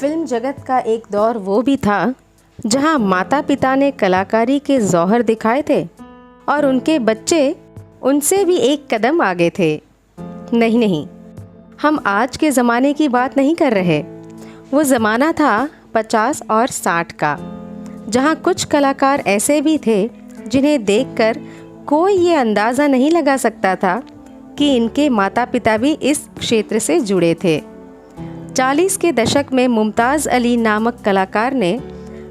Film जगत का एक दौर वो भी था जहां माता पिता ने कलाकारी के जौहर दिखाए थे और उनके बच्चे उनसे भी एक कदम आगे थे। नहीं नहीं, हम आज के ज़माने की बात नहीं कर रहे। वो ज़माना था 50 और 60 का, जहां कुछ कलाकार ऐसे भी थे जिन्हें देखकर कोई ये अंदाज़ा नहीं लगा सकता था कि इनके माता पिता भी इस क्षेत्र से जुड़े थे। 40 के दशक में मुमताज़ अली नामक कलाकार ने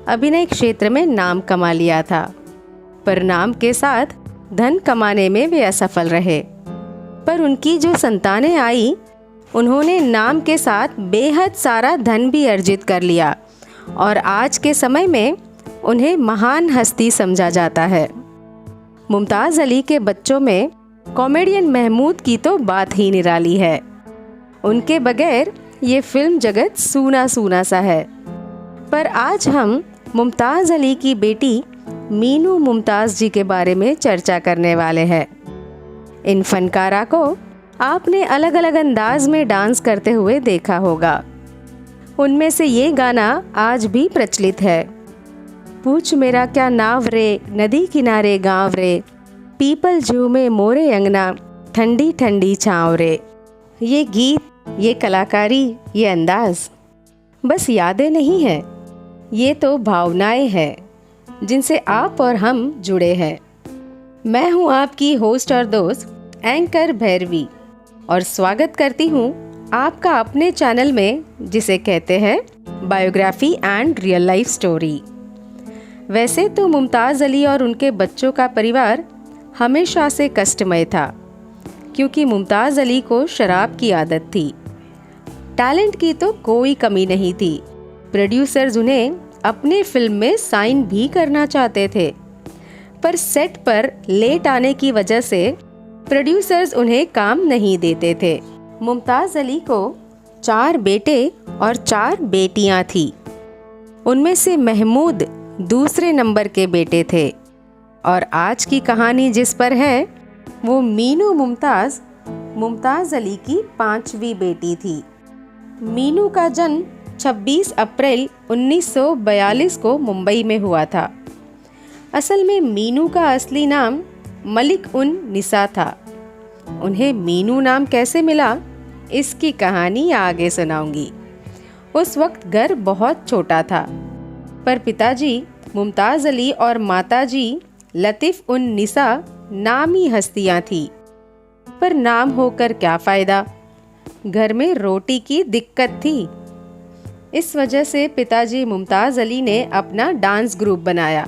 अभिनय क्षेत्र में नाम कमा लिया था, पर नाम के साथ धन कमाने में वे असफल रहे। पर उनकी जो संतानें आई, उन्होंने नाम के साथ बेहद सारा धन भी अर्जित कर लिया और आज के समय में उन्हें महान हस्ती समझा जाता है। मुमताज़ अली के बच्चों में कॉमेडियन महमूद की तो बात ही निराली है। उनके बगैर ये फिल्म जगत सूना सूना सा है। पर आज हम मुमताज़ अली की बेटी मीनू मुमताज़ जी के बारे में चर्चा करने वाले हैं। इन फनकारा को आपने अलग अलग अंदाज में डांस करते हुए देखा होगा। उनमें से ये गाना आज भी प्रचलित है। पूछ मेरा क्या नाव रे, नदी किनारे गाँव रे, पीपल झूमे मोरे अंगना, ठंडी ठंडी छाँव रे। ये गीत, ये कलाकारी, ये अंदाज बस यादें नहीं हैं, ये तो भावनाएं हैं जिनसे आप और हम जुड़े हैं। मैं हूं आपकी होस्ट और दोस्त एंकर भैरवी और स्वागत करती हूं आपका अपने चैनल में जिसे कहते हैं biography and real life story. वैसे तो मुमताज़ अली और उनके बच्चों का परिवार हमेशा से कष्टमय था, क्योंकि मुमताज़ अली को शराब की आदत थी। टैलेंट की तो कोई कमी नहीं थी। प्रोड्यूसर्स उन्हें अपने फिल्म में साइन भी करना चाहते थे, पर सेट पर लेट आने की वजह से प्रोड्यूसर्स उन्हें काम नहीं देते थे। मुमताज़ अली को 4 बेटे और 4 बेटियां थी। उनमें से महमूद दूसरे नंबर के बेटे थे और आज की कहानी जिस पर है वो मीनू मुमताज़ अली की 5वीं बेटी थी। मीनू का जन्म 26 अप्रैल 1942 को मुंबई में हुआ था। असल में मीनू का असली नाम मलिक उन निसा था। उन्हें मीनू नाम कैसे मिला, इसकी कहानी आगे सुनाऊंगी। उस वक्त घर बहुत छोटा था, पर पिताजी मुमताज़ अली और माताजी लतीफ़ उन निसा नामी हस्तियां थीं। पर नाम होकर क्या फ़ायदा, घर में रोटी की दिक्कत थी। इस वजह से पिताजी मुमताज़ अली ने अपना डांस ग्रुप बनाया,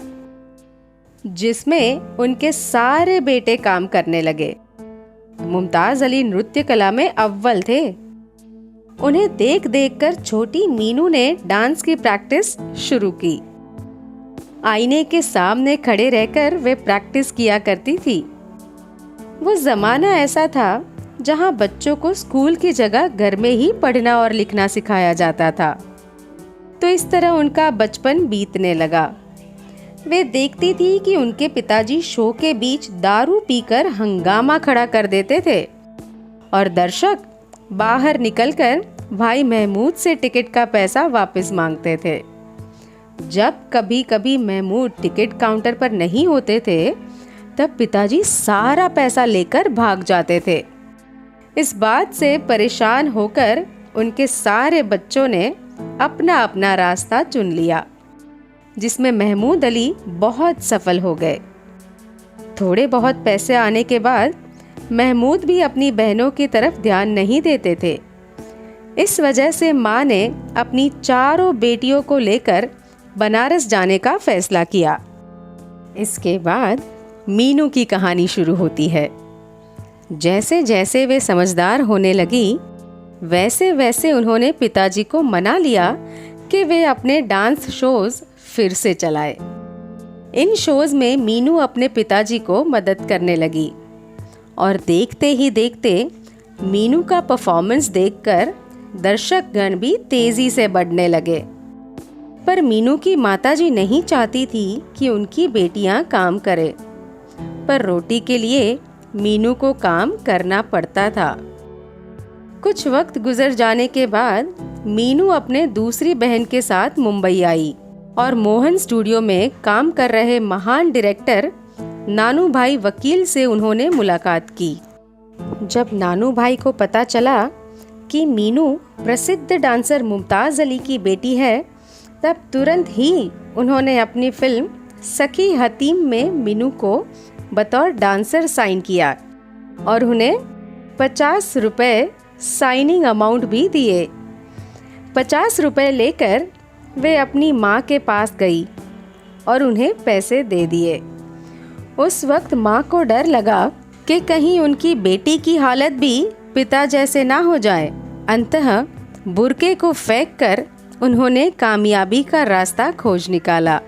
जिसमें उनके सारे बेटे काम करने लगे। मुमताज़ अली नृत्य कला में अव्वल थे। उन्हें देख देख कर छोटी मीनू ने डांस की प्रैक्टिस शुरू की। आईने के सामने खड़े रहकर वे प्रैक्टिस किया करती थी। वो ज़माना ऐसा था जहां बच्चों को स्कूल की जगह घर में ही पढ़ना और लिखना सिखाया जाता था। तो इस तरह उनका बचपन बीतने लगा। वे देखती थी कि उनके पिताजी शो के बीच दारू पीकर हंगामा खड़ा कर देते थे और दर्शक बाहर निकलकर भाई महमूद से टिकट का पैसा वापस मांगते थे। जब कभी कभी महमूद टिकट काउंटर पर नहीं होते थे, तब पिताजी सारा पैसा लेकर भाग जाते थे। इस बात से परेशान होकर उनके सारे बच्चों ने अपना अपना रास्ता चुन लिया, जिसमें महमूद अली बहुत सफल हो गए। थोड़े बहुत पैसे आने के बाद महमूद भी अपनी बहनों की तरफ ध्यान नहीं देते थे। इस वजह से माँ ने अपनी चारों बेटियों को लेकर बनारस जाने का फैसला किया। इसके बाद मीनू की कहानी शुरू होती है। जैसे जैसे वे समझदार होने लगी, वैसे वैसे उन्होंने पिताजी को मना लिया कि वे अपने डांस शोज फिर से चलाए। इन शोज में मीनू अपने पिताजी को मदद करने लगी और देखते ही देखते मीनू का परफॉर्मेंस देखकर दर्शकगण भी तेजी से बढ़ने लगे। पर मीनू की माताजी नहीं चाहती थी कि उनकी बेटियां काम करें, पर रोटी के लिए मीनू को काम करना पड़ता था। कुछ वक्त गुजर जाने के बाद मीनू अपने दूसरी बहन के साथ मुंबई आई और मोहन स्टूडियो में काम कर रहे महान डायरेक्टर नानू भाई वकील से उन्होंने मुलाकात की। जब नानू भाई को पता चला कि मीनू प्रसिद्ध डांसर मुमताज़ अली की बेटी है, तब तुरंत ही उन्होंने अपनी फिल्म सखी हतीम में मीनू को बतौर डांसर साइन किया और उन्हें 50 रुपये साइनिंग अमाउंट भी दिए। 50 रुपये लेकर वे अपनी माँ के पास गई और उन्हें पैसे दे दिए। उस वक्त माँ को डर लगा कि कहीं उनकी बेटी की हालत भी पिता जैसे ना हो जाए। अंततः बुरके को फेंक कर उन्होंने कामयाबी का रास्ता खोज निकाला।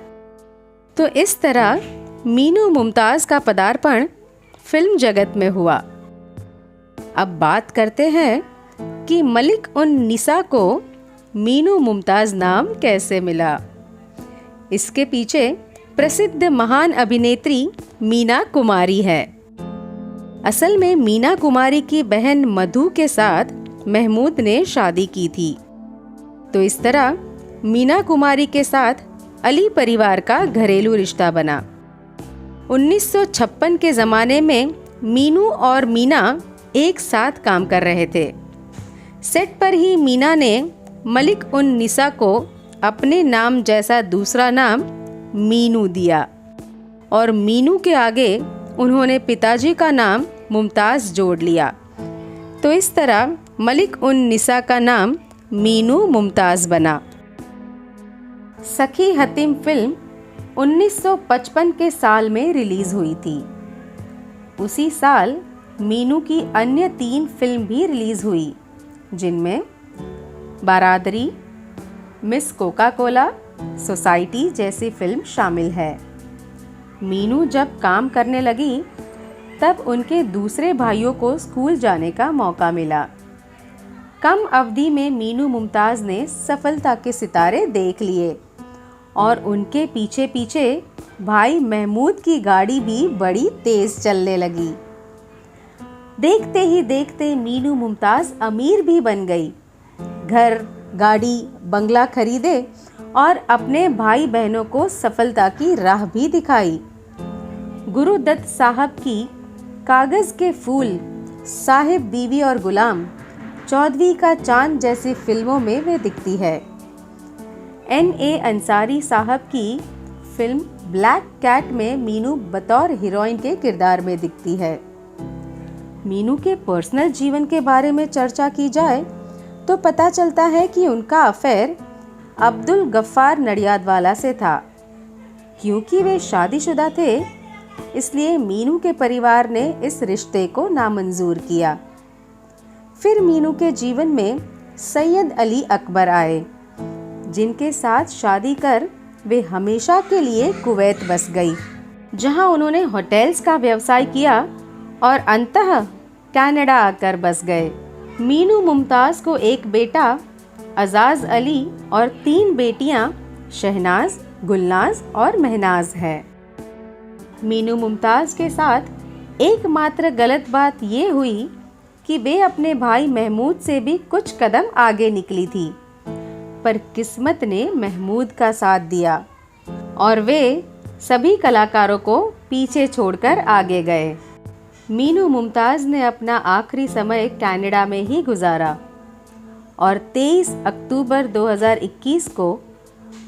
तो इस तरह मीनू मुमताज़ का पदार्पण फिल्म जगत में हुआ। अब बात करते हैं कि मलिक उन निसा को मीनू मुमताज़ नाम कैसे मिला। इसके पीछे प्रसिद्ध महान अभिनेत्री मीना कुमारी है। असल में मीना कुमारी की बहन मधु के साथ महमूद ने शादी की थी। तो इस तरह मीना कुमारी के साथ अली परिवार का घरेलू रिश्ता बना। 1956 के ज़माने में मीनू और मीना एक साथ काम कर रहे थे। सेट पर ही मीना ने मलिक उन निसा को अपने नाम जैसा दूसरा नाम मीनू दिया और मीनू के आगे उन्होंने पिताजी का नाम मुमताज़ जोड़ लिया। तो इस तरह मलिक उन निसा का नाम मीनू मुमताज़ बना। सखी हतीम फिल्म 1955 के साल में रिलीज़ हुई थी। उसी साल मीनू की अन्य 3 फिल्म भी रिलीज़ हुई, जिनमें बारादरी, मिस कोका कोला, सोसाइटी जैसी फिल्म शामिल है। मीनू जब काम करने लगी तब उनके दूसरे भाइयों को स्कूल जाने का मौका मिला। कम अवधि में मीनू मुमताज़ ने सफलता के सितारे देख लिए और उनके पीछे पीछे भाई महमूद की गाड़ी भी बड़ी तेज़ चलने लगी। देखते ही देखते मीनू मुमताज़ अमीर भी बन गई। घर, गाड़ी, बंगला खरीदे और अपने भाई बहनों को सफलता की राह भी दिखाई। गुरुदत्त साहब की कागज़ के फूल, साहिब बीवी और गुलाम, चौधरी का चांद जैसी फिल्मों में वे दिखती है। N.A. अंसारी साहब की फिल्म ब्लैक कैट में मीनू बतौर हीरोइन के किरदार में दिखती है। मीनू के पर्सनल जीवन के बारे में चर्चा की जाए तो पता चलता है कि उनका अफेयर अब्दुल गफ्फार नडियादवाला से था। क्योंकि वे शादीशुदा थे, इसलिए मीनू के परिवार ने इस रिश्ते को नामंजूर किया। फिर मीनू के जीवन में सैयद अली अकबर आए, जिनके साथ शादी कर वे हमेशा के लिए कुवैत बस गई, जहां उन्होंने होटल्स का व्यवसाय किया और अंततः कनाडा आकर बस गए। मीनू मुमताज़ को एक बेटा अजाज अली और 3 बेटियां शहनाज, गुलनाज और महनाज है। मीनू मुमताज़ के साथ एकमात्र गलत बात ये हुई कि वे अपने भाई महमूद से भी कुछ कदम आगे निकली थी, पर किस्मत ने महमूद का साथ दिया और वे सभी कलाकारों को पीछे छोड़कर आगे गए। मीनू मुमताज़ ने अपना आखिरी समय कनाडा में ही गुजारा और 23 अक्टूबर 2021 को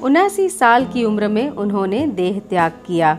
79 साल की उम्र में उन्होंने देह त्याग किया।